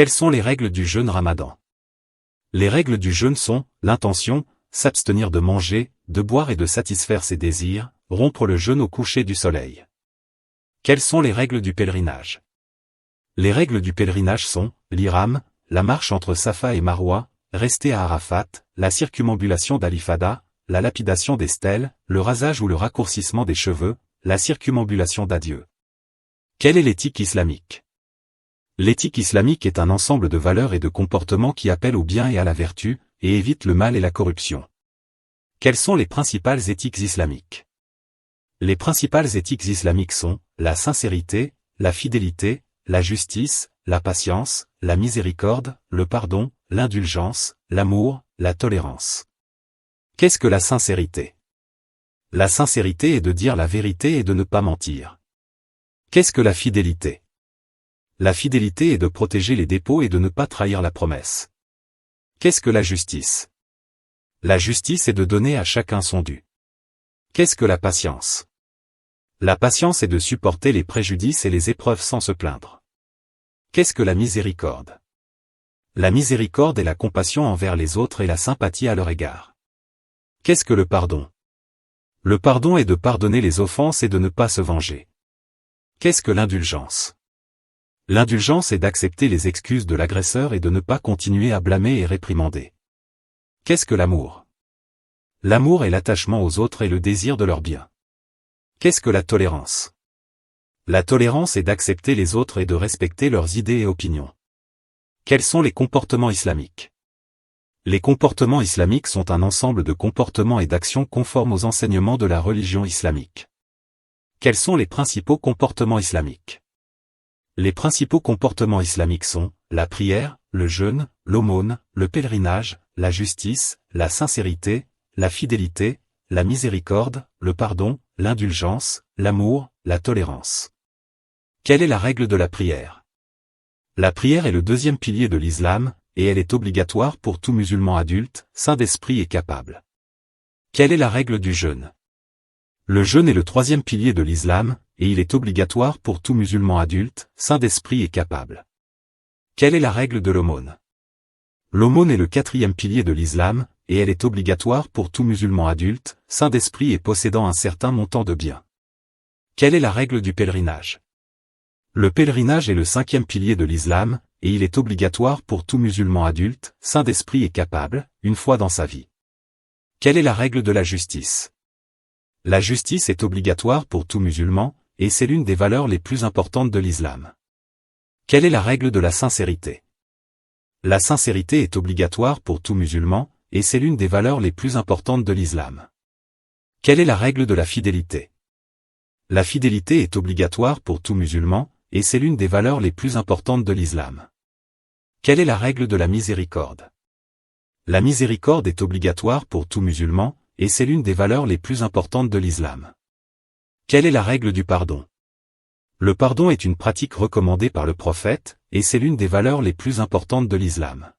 Quelles sont les règles du jeûne Ramadan? Les règles du jeûne sont, l'intention, s'abstenir de manger, de boire et de satisfaire ses désirs, rompre le jeûne au coucher du soleil. Quelles sont les règles du pèlerinage? Les règles du pèlerinage sont, l'ihram, la marche entre Safa et Marwa, rester à Arafat, la circumambulation d'Al-Ifada, la lapidation des stèles, le rasage ou le raccourcissement des cheveux, la circumambulation d'adieu. Quelle est l'éthique islamique? L'éthique islamique est un ensemble de valeurs et de comportements qui appellent au bien et à la vertu, et évite le mal et la corruption. Quelles sont les principales éthiques islamiques? Les principales éthiques islamiques sont, la sincérité, la fidélité, la justice, la patience, la miséricorde, le pardon, l'indulgence, l'amour, la tolérance. Qu'est-ce que la sincérité? La sincérité est de dire la vérité et de ne pas mentir. Qu'est-ce que la fidélité? La fidélité est de protéger les dépôts et de ne pas trahir la promesse. Qu'est-ce que la justice? La justice est de donner à chacun son dû. Qu'est-ce que la patience? La patience est de supporter les préjudices et les épreuves sans se plaindre. Qu'est-ce que la miséricorde? La miséricorde est la compassion envers les autres et la sympathie à leur égard. Qu'est-ce que le pardon? Le pardon est de pardonner les offenses et de ne pas se venger. Qu'est-ce que l'indulgence? L'indulgence est d'accepter les excuses de l'agresseur et de ne pas continuer à blâmer et réprimander. Qu'est-ce que l'amour? L'amour est l'attachement aux autres et le désir de leur bien. Qu'est-ce que la tolérance? La tolérance est d'accepter les autres et de respecter leurs idées et opinions. Quels sont les comportements islamiques? Les comportements islamiques sont un ensemble de comportements et d'actions conformes aux enseignements de la religion islamique. Quels sont les principaux comportements islamiques? Les principaux comportements islamiques sont, la prière, le jeûne, l'aumône, le pèlerinage, la justice, la sincérité, la fidélité, la miséricorde, le pardon, l'indulgence, l'amour, la tolérance. Quelle est la règle de la prière? La prière est le deuxième pilier de l'islam, et elle est obligatoire pour tout musulman adulte, sain d'esprit et capable. Quelle est la règle du jeûne? Le jeûne est le troisième pilier de l'islam, et il est obligatoire pour tout musulman adulte, sain d'esprit et capable. Quelle est la règle de l'aumône? L'aumône est le quatrième pilier de l'islam, et elle est obligatoire pour tout musulman adulte, sain d'esprit et possédant un certain montant de biens. Quelle est la règle du pèlerinage? Le pèlerinage est le cinquième pilier de l'islam, et il est obligatoire pour tout musulman adulte, sain d'esprit et capable, une fois dans sa vie. Quelle est la règle de la justice? La justice est obligatoire pour tout musulman, et c'est l'une des valeurs les plus importantes de l'islam. Quelle est la règle de la sincérité? La sincérité est obligatoire pour tout musulman, et c'est l'une des valeurs les plus importantes de l'islam. Quelle est la règle de la fidélité? La fidélité est obligatoire pour tout musulman, et c'est l'une des valeurs les plus importantes de l'islam. Quelle est la règle de la miséricorde? La miséricorde est obligatoire pour tout musulman, et c'est l'une des valeurs les plus importantes de l'islam. Quelle est la règle du pardon? Le pardon est une pratique recommandée par le prophète, et c'est l'une des valeurs les plus importantes de l'islam.